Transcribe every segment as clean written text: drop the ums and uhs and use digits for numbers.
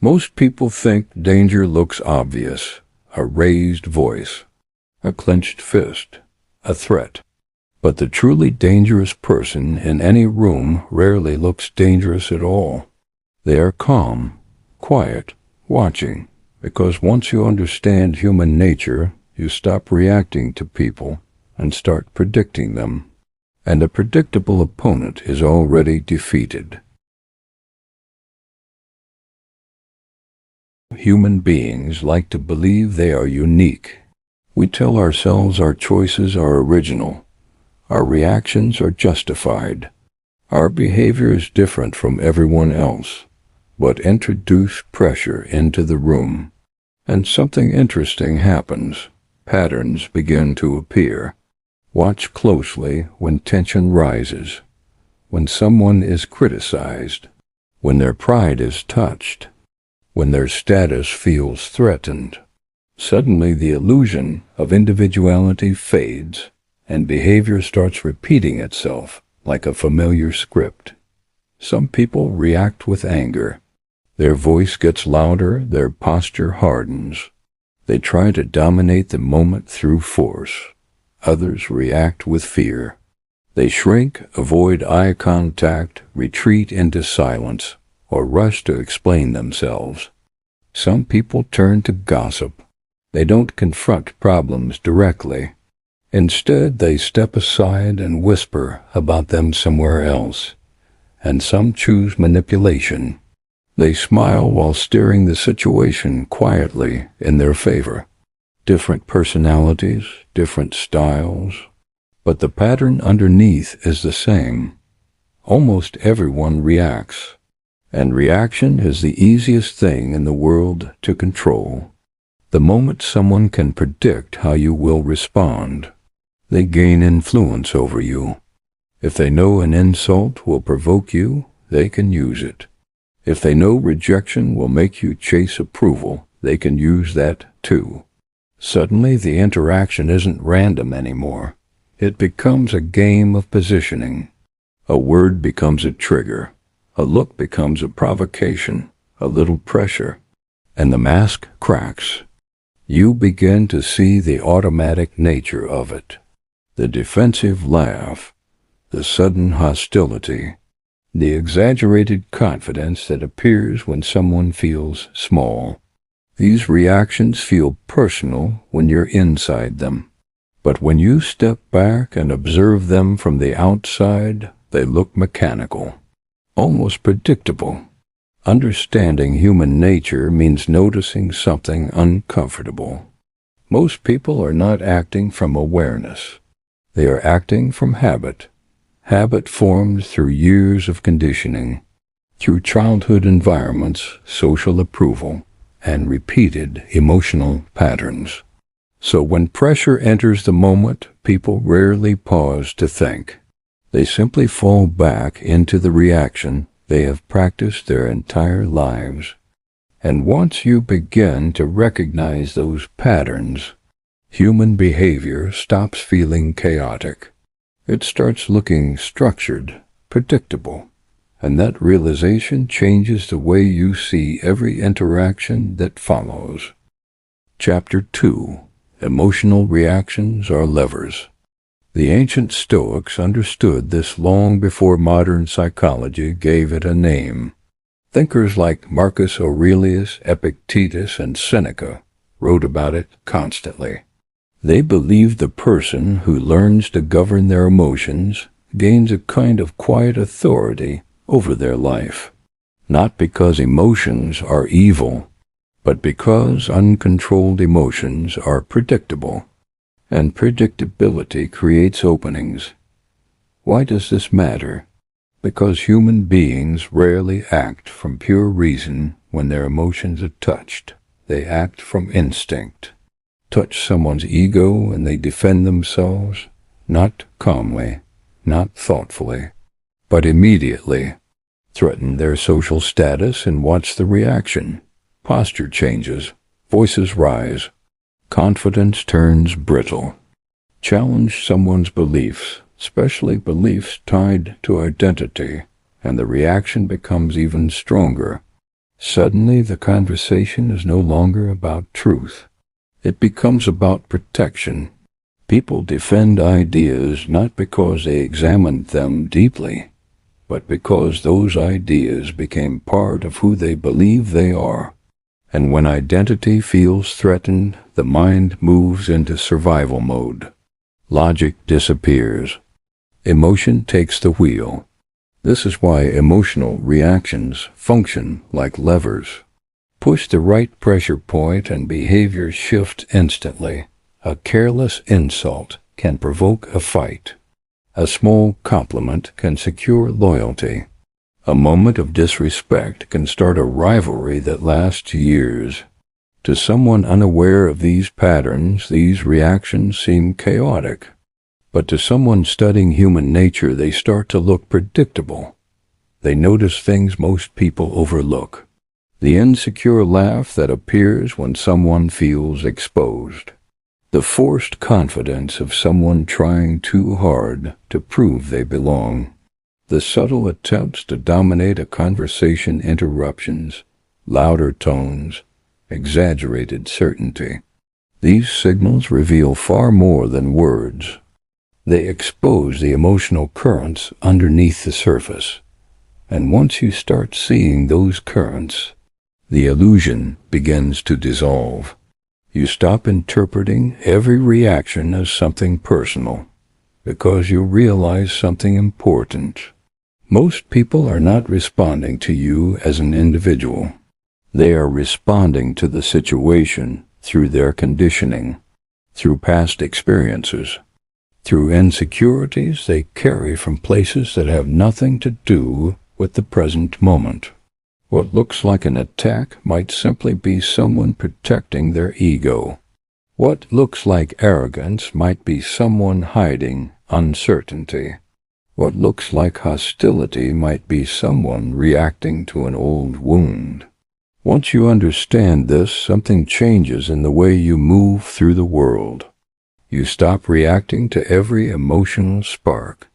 Most people think danger looks obvious: a raised voice, a clenched fist, a threat. But the truly dangerous person in any room rarely looks dangerous at all. They are calm, quiet, watching, because once you understand human nature, you stop reacting to people and start predicting them. And a predictable opponent is already defeated. Human beings like to believe they are unique. We tell ourselves our choices are original. Our reactions are justified. Our behavior is different from everyone else. But introduce pressure into the room, and something interesting happens. Patterns begin to appear. Watch closely when tension rises, when someone is criticized, when their pride is touched, when their status feels threatened. Suddenly the illusion of individuality fades, and behavior starts repeating itself like a familiar script. Some people react with anger. Their voice gets louder, their posture hardens. They try to dominate the moment through force. Others react with fear. They shrink, avoid eye contact, retreat into silence, or rush to explain themselves. Some people turn to gossip. They don't confront problems directly. Instead, they step aside and whisper about them somewhere else. And some choose manipulation. They smile while steering the situation quietly in their favor. Different personalities, different styles, but the pattern underneath is the same. Almost everyone reacts, and reaction is the easiest thing in the world to control. The moment someone can predict how you will respond, they gain influence over you. If they know an insult will provoke you, they can use it. If they know rejection will make you chase approval, they can use that too. Suddenly the interaction isn't random anymore. It becomes a game of positioning. A word becomes a trigger. A look becomes a provocation, a little pressure, and the mask cracks. You begin to see the automatic nature of it. The defensive laugh, the sudden hostility, the exaggerated confidence that appears when someone feels small. These reactions feel personal when you're inside them. But when you step back and observe them from the outside, they look mechanical, almost predictable. Understanding human nature means noticing something uncomfortable. Most people are not acting from awareness. They are acting from habit. Habit formed through years of conditioning, through childhood environments, social approval, and repeated emotional patterns. So when pressure enters the moment, people rarely pause to think. They simply fall back into the reaction they have practiced their entire lives. And once you begin to recognize those patterns, human behavior stops feeling chaotic. It starts looking structured, predictable, and that realization changes the way you see every interaction that follows. Chapter 2. Emotional reactions are levers. The ancient Stoics understood this long before modern psychology gave it a name. Thinkers like Marcus Aurelius, Epictetus, and Seneca wrote about it constantly. They believed the person who learns to govern their emotions gains a kind of quiet authority over their life, not because emotions are evil, but because uncontrolled emotions are predictable, and predictability creates openings. Why does this matter? Because human beings rarely act from pure reason when their emotions are touched. They act from instinct. Touch someone's ego and they defend themselves, not calmly, not thoughtfully, but immediately. Threaten their social status and watch the reaction. Posture changes, voices rise, confidence turns brittle. Challenge someone's beliefs, especially beliefs tied to identity, and the reaction becomes even stronger. Suddenly, the conversation is no longer about truth. It becomes about protection. People defend ideas not because they examined them deeply, but because those ideas became part of who they believe they are. And when identity feels threatened, the mind moves into survival mode. Logic disappears. Emotion takes the wheel. This is why emotional reactions function like levers. Push the right pressure point and behavior shifts instantly. A careless insult can provoke a fight. A small compliment can secure loyalty. A moment of disrespect can start a rivalry that lasts years. To someone unaware of these patterns, these reactions seem chaotic. But to someone studying human nature, they start to look predictable. They notice things most people overlook. The insecure laugh that appears when someone feels exposed. The forced confidence of someone trying too hard to prove they belong. The subtle attempts to dominate a conversation, interruptions, louder tones, exaggerated certainty. These signals reveal far more than words. They expose the emotional currents underneath the surface. And once you start seeing those currents, the illusion begins to dissolve. You stop interpreting every reaction as something personal, because you realize something important. Most people are not responding to you as an individual. They are responding to the situation through their conditioning, through past experiences, through insecurities they carry from places that have nothing to do with the present moment. What looks like an attack might simply be someone protecting their ego. What looks like arrogance might be someone hiding uncertainty. What looks like hostility might be someone reacting to an old wound. Once you understand this, something changes in the way you move through the world. You stop reacting to every emotional spark.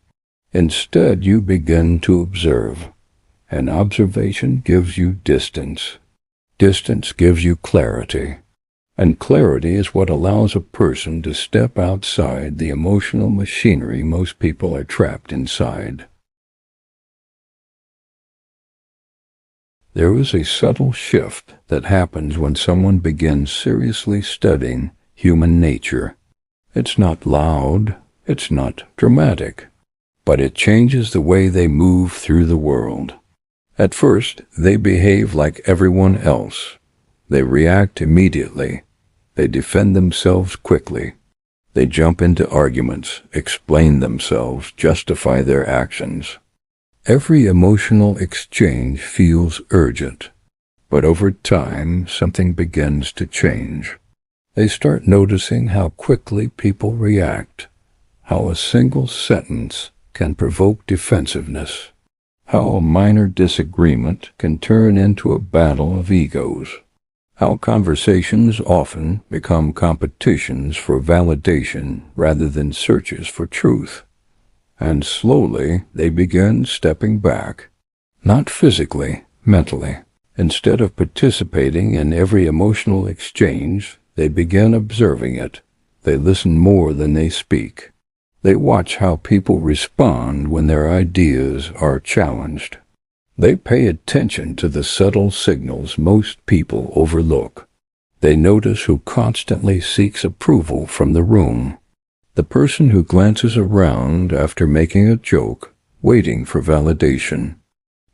Instead, you begin to observe. And observation gives you distance. Distance gives you clarity. And clarity is what allows a person to step outside the emotional machinery most people are trapped inside. There is a subtle shift that happens when someone begins seriously studying human nature. It's not loud, it's not dramatic, but it changes the way they move through the world. At first, they behave like everyone else. They react immediately. They defend themselves quickly. They jump into arguments, explain themselves, justify their actions. Every emotional exchange feels urgent, but over time, something begins to change. They start noticing how quickly people react, how a single sentence can provoke defensiveness, how a minor disagreement can turn into a battle of egos, how conversations often become competitions for validation rather than searches for truth. And slowly they begin stepping back, not physically, mentally. Instead of participating in every emotional exchange, they begin observing it. They listen more than they speak. They watch how people respond when their ideas are challenged. They pay attention to the subtle signals most people overlook. They notice who constantly seeks approval from the room. The person who glances around after making a joke, waiting for validation.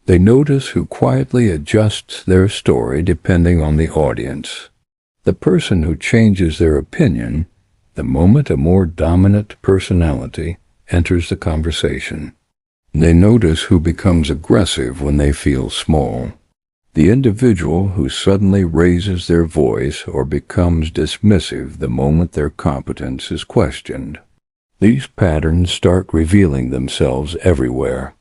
They notice who quietly adjusts their story depending on the audience. The person who changes their opinion the moment a more dominant personality enters the conversation. They notice who becomes aggressive when they feel small. The individual who suddenly raises their voice or becomes dismissive the moment their competence is questioned. These patterns start revealing themselves everywhere,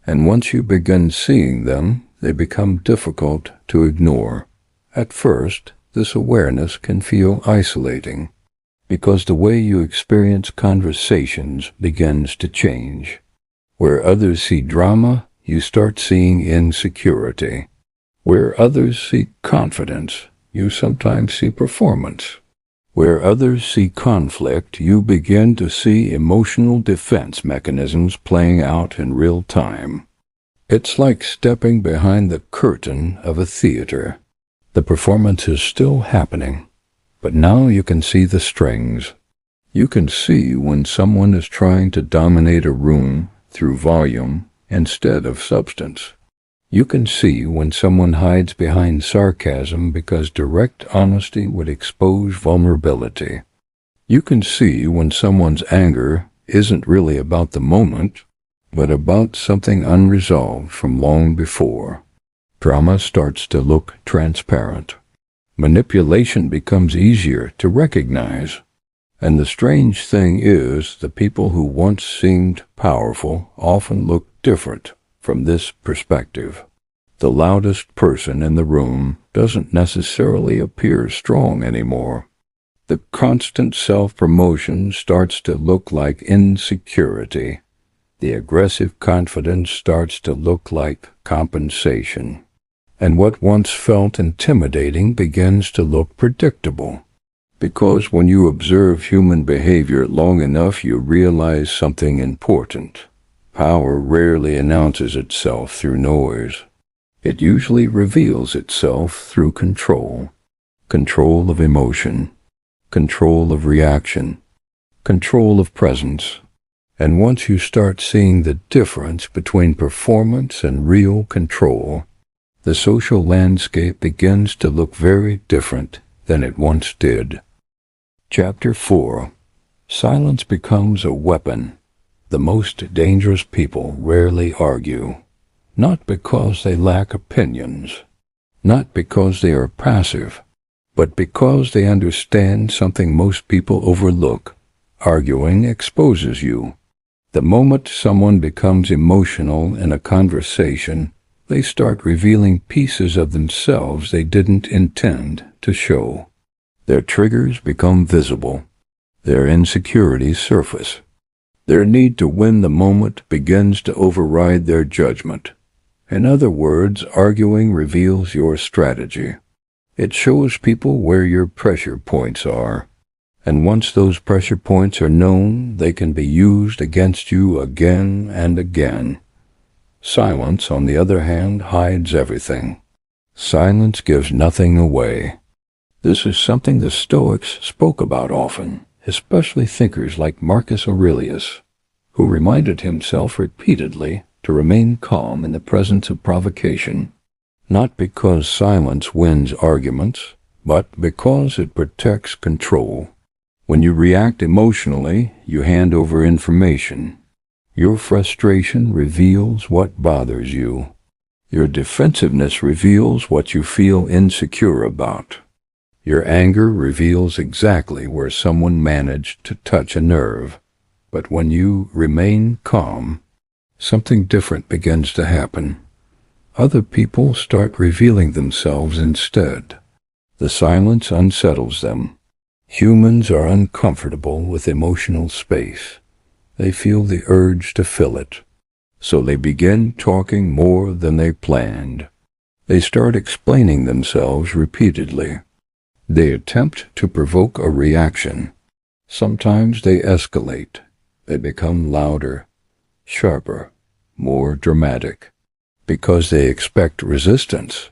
and once you begin seeing them, they become difficult to ignore. At first, this awareness can feel isolating, because the way you experience conversations begins to change. Where others see drama, you start seeing insecurity. Where others see confidence, you sometimes see performance. Where others see conflict, you begin to see emotional defense mechanisms playing out in real time. It's like stepping behind the curtain of a theater. The performance is still happening, but now you can see the strings. You can see when someone is trying to dominate a room through volume instead of substance. You can see when someone hides behind sarcasm because direct honesty would expose vulnerability. You can see when someone's anger isn't really about the moment, but about something unresolved from long before. Drama starts to look transparent. Manipulation becomes easier to recognize. And the strange thing is, the people who once seemed powerful often look different from this perspective. The loudest person in the room doesn't necessarily appear strong anymore. The constant self-promotion starts to look like insecurity. The aggressive confidence starts to look like compensation. And what once felt intimidating begins to look predictable. Because when you observe human behavior long enough, you realize something important. Power rarely announces itself through noise. It usually reveals itself through control. Control of emotion. Control of reaction. Control of presence. And once you start seeing the difference between performance and real control, the social landscape begins to look very different than it once did. Chapter 4. Silence becomes a weapon. The most dangerous people rarely argue, not because they lack opinions, not because they are passive, but because they understand something most people overlook. Arguing exposes you. The moment someone becomes emotional in a conversation, they start revealing pieces of themselves they didn't intend to show. Their triggers become visible. Their insecurities surface. Their need to win the moment begins to override their judgment. In other words, arguing reveals your strategy. It shows people where your pressure points are. And once those pressure points are known, they can be used against you again and again. Silence, on the other hand, hides everything. Silence gives nothing away. This is something the Stoics spoke about often, especially thinkers like Marcus Aurelius, who reminded himself repeatedly to remain calm in the presence of provocation, not because silence wins arguments, but because it protects control. When you react emotionally, you hand over information. Your frustration reveals what bothers you. Your defensiveness reveals what you feel insecure about. Your anger reveals exactly where someone managed to touch a nerve. But when you remain calm, something different begins to happen. Other people start revealing themselves instead. The silence unsettles them. Humans are uncomfortable with emotional space. They feel the urge to fill it. So they begin talking more than they planned. They start explaining themselves repeatedly. They attempt to provoke a reaction. Sometimes they escalate. They become louder, sharper, more dramatic, because they expect resistance.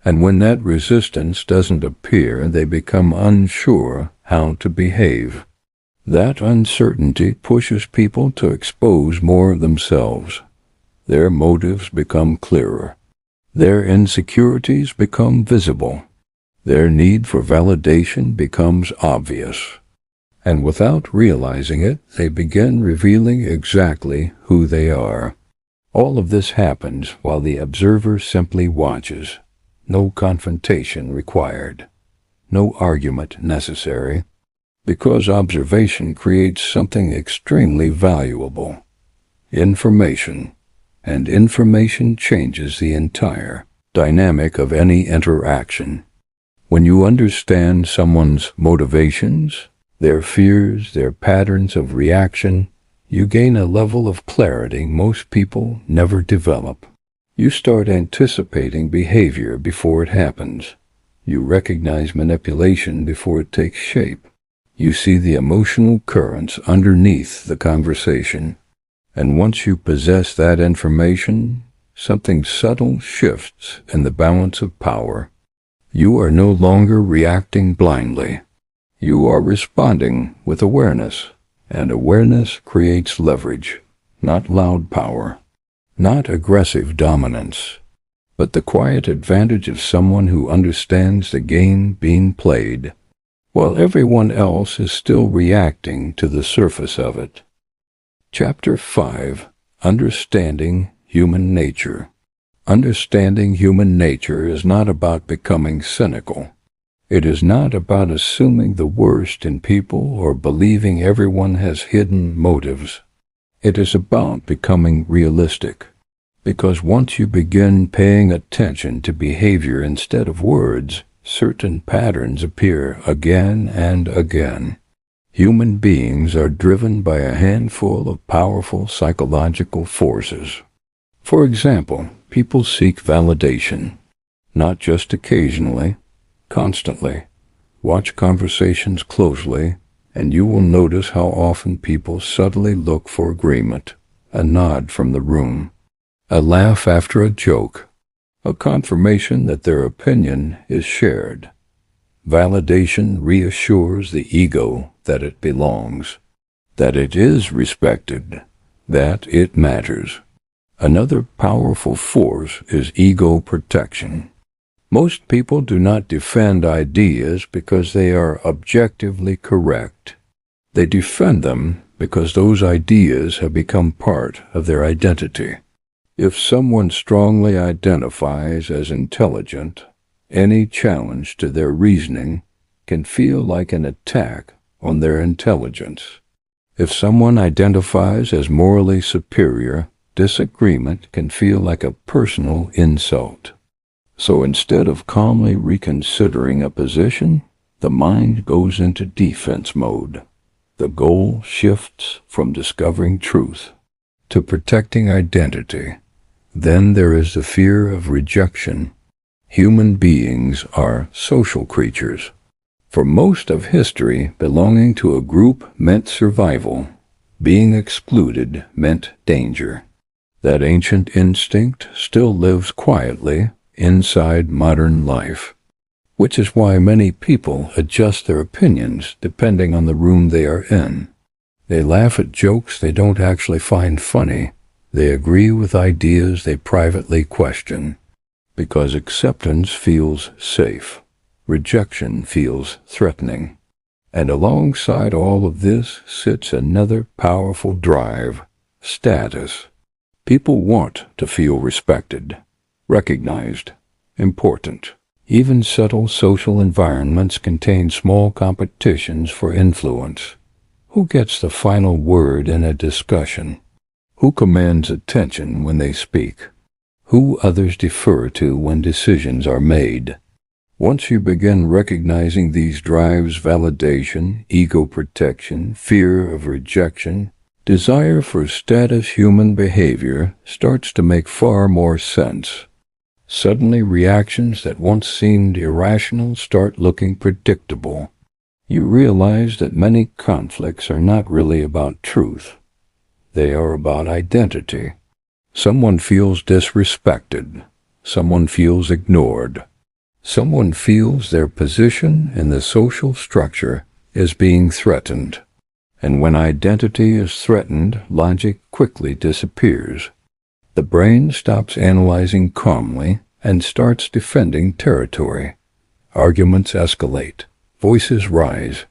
And when that resistance doesn't appear, they become unsure how to behave. That uncertainty pushes people to expose more of themselves. Their motives become clearer. Their insecurities become visible. Their need for validation becomes obvious. And without realizing it, they begin revealing exactly who they are. All of this happens while the observer simply watches. No confrontation required. No argument necessary. Because observation creates something extremely valuable. Information. And information changes the entire dynamic of any interaction. When you understand someone's motivations, their fears, their patterns of reaction, you gain a level of clarity most people never develop. You start anticipating behavior before it happens. You recognize manipulation before it takes shape. You see the emotional currents underneath the conversation. And once you possess that information, something subtle shifts in the balance of power. You are no longer reacting blindly. You are responding with awareness, and awareness creates leverage, not loud power, not aggressive dominance, but the quiet advantage of someone who understands the game being played, while everyone else is still reacting to the surface of it. Chapter 5. Understanding Human Nature. Understanding human nature is not about becoming cynical. It is not about assuming the worst in people or believing everyone has hidden motives. It is about becoming realistic, because once you begin paying attention to behavior instead of words, certain patterns appear again and again. Human beings are driven by a handful of powerful psychological forces. For example, people seek validation, not just occasionally, constantly. Watch conversations closely, and you will notice how often people subtly look for agreement, a nod from the room, a laugh after a joke, a confirmation that their opinion is shared. Validation reassures the ego that it belongs, that it is respected, that it matters. Another powerful force is ego protection. Most people do not defend ideas because they are objectively correct. They defend them because those ideas have become part of their identity. If someone strongly identifies as intelligent, any challenge to their reasoning can feel like an attack on their intelligence. If someone identifies as morally superior, disagreement can feel like a personal insult. So instead of calmly reconsidering a position, the mind goes into defense mode. The goal shifts from discovering truth to protecting identity. Then there is the fear of rejection. Human beings are social creatures. For most of history, belonging to a group meant survival. Being excluded meant danger. That ancient instinct still lives quietly inside modern life, which is why many people adjust their opinions depending on the room they are in. They laugh at jokes they don't actually find funny. They agree with ideas they privately question, because acceptance feels safe, rejection feels threatening. And alongside all of this sits another powerful drive: status. People want to feel respected, recognized, important. Even subtle social environments contain small competitions for influence. Who gets the final word in a discussion? Who commands attention when they speak? Who others defer to when decisions are made? Once you begin recognizing these drives: validation, ego protection, fear of rejection, desire for status, human behavior starts to make far more sense. Suddenly, reactions that once seemed irrational start looking predictable. You realize that many conflicts are not really about truth. They are about identity. Someone feels disrespected. Someone feels ignored. Someone feels their position in the social structure is being threatened. And when identity is threatened, logic quickly disappears. The brain stops analyzing calmly and starts defending territory. Arguments escalate. Voices rise.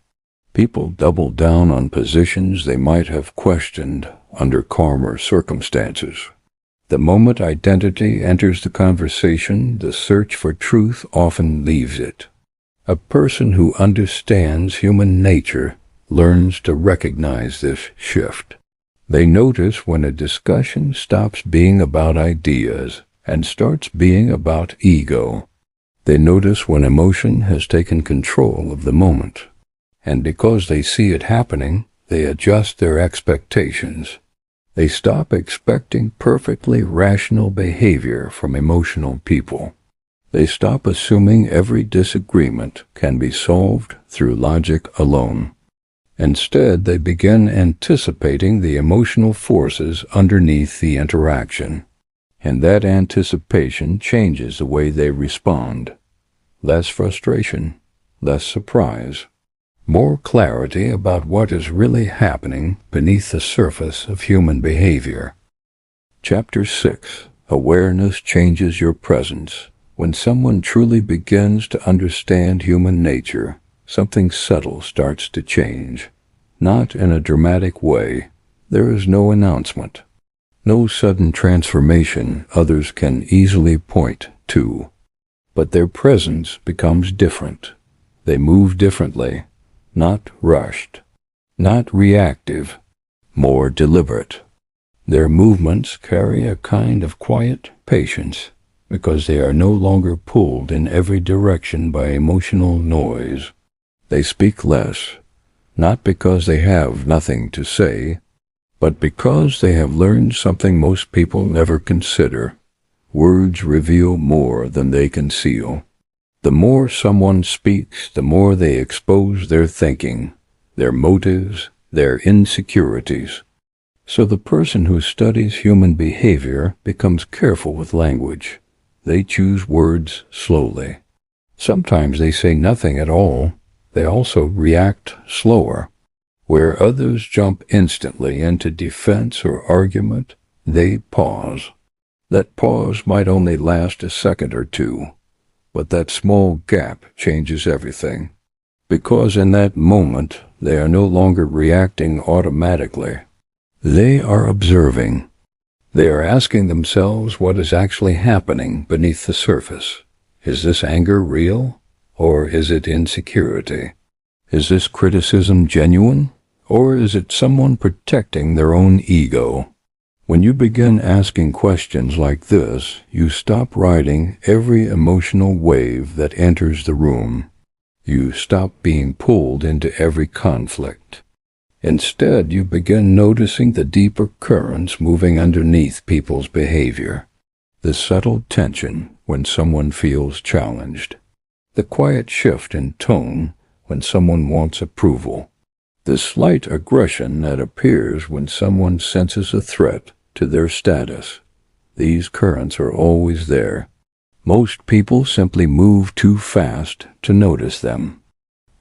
People double down on positions they might have questioned under calmer circumstances. The moment identity enters the conversation, the search for truth often leaves it. A person who understands human nature learns to recognize this shift. They notice when a discussion stops being about ideas and starts being about ego. They notice when emotion has taken control of the moment. And because they see it happening, they adjust their expectations. They stop expecting perfectly rational behavior from emotional people. They stop assuming every disagreement can be solved through logic alone. Instead, they begin anticipating the emotional forces underneath the interaction. And that anticipation changes the way they respond. Less frustration, less surprise, more clarity about what is really happening beneath the surface of human behavior. Chapter 6. Awareness changes your presence. When someone truly begins to understand human nature, something subtle starts to change. Not in a dramatic way. There is no announcement. No sudden transformation others can easily point to. But their presence becomes different. They move differently, not rushed, not reactive, more deliberate. Their movements carry a kind of quiet patience because they are no longer pulled in every direction by emotional noise. They speak less, not because they have nothing to say, but because they have learned something most people never consider. Words reveal more than they conceal. The more someone speaks, the more they expose their thinking, their motives, their insecurities. So the person who studies human behavior becomes careful with language. They choose words slowly. Sometimes they say nothing at all. They also react slower. Where others jump instantly into defense or argument, they pause. That pause might only last a second or two, but that small gap changes everything. Because in that moment, they are no longer reacting automatically. They are observing. They are asking themselves what is actually happening beneath the surface. Is this anger real, or is it insecurity? Is this criticism genuine, or is it someone protecting their own ego? When you begin asking questions like this, you stop riding every emotional wave that enters the room. You stop being pulled into every conflict. Instead, you begin noticing the deeper currents moving underneath people's behavior. The subtle tension when someone feels challenged. The quiet shift in tone when someone wants approval. The slight aggression that appears when someone senses a threat to their status. These currents are always there. Most people simply move too fast to notice them.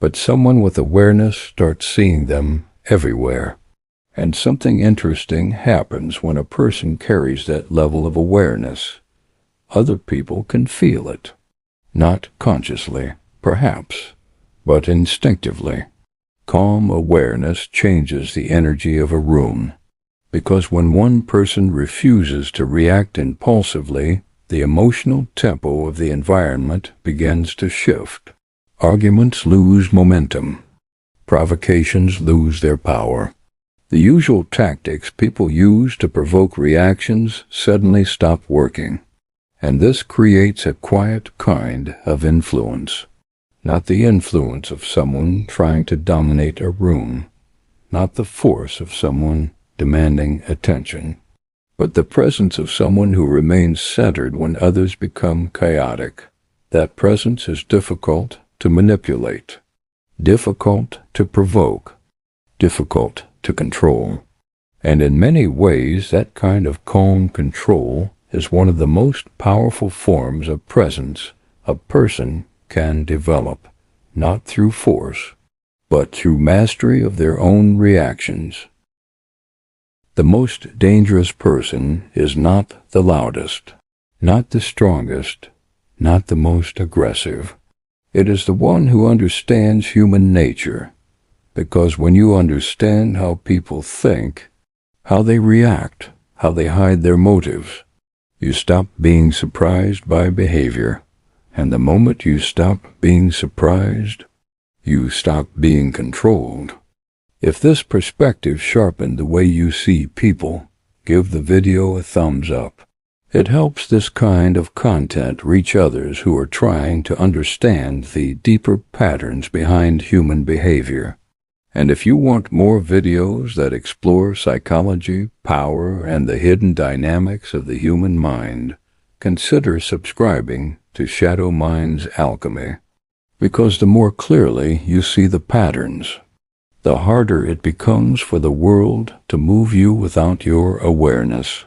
But someone with awareness starts seeing them everywhere. And something interesting happens when a person carries that level of awareness. Other people can feel it. Not consciously, perhaps, but instinctively. Calm awareness changes the energy of a room, because when one person refuses to react impulsively, the emotional tempo of the environment begins to shift. Arguments lose momentum. Provocations lose their power. The usual tactics people use to provoke reactions suddenly stop working, and this creates a quiet kind of influence. Not the influence of someone trying to dominate a room, not the force of someone demanding attention, but the presence of someone who remains centered when others become chaotic. That presence is difficult to manipulate, difficult to provoke, difficult to control. And in many ways, that kind of calm control is one of the most powerful forms of presence a person can develop, not through force, but through mastery of their own reactions. The most dangerous person is not the loudest, not the strongest, not the most aggressive. It is the one who understands human nature, because when you understand how people think, how they react, how they hide their motives, you stop being surprised by behavior. And the moment you stop being surprised, you stop being controlled. If this perspective sharpened the way you see people, give the video a thumbs up. It helps this kind of content reach others who are trying to understand the deeper patterns behind human behavior. And if you want more videos that explore psychology, power, and the hidden dynamics of the human mind, consider subscribing to Shadow Mind's Alchemy. Because the more clearly you see the patterns, the harder it becomes for the world to move you without your awareness.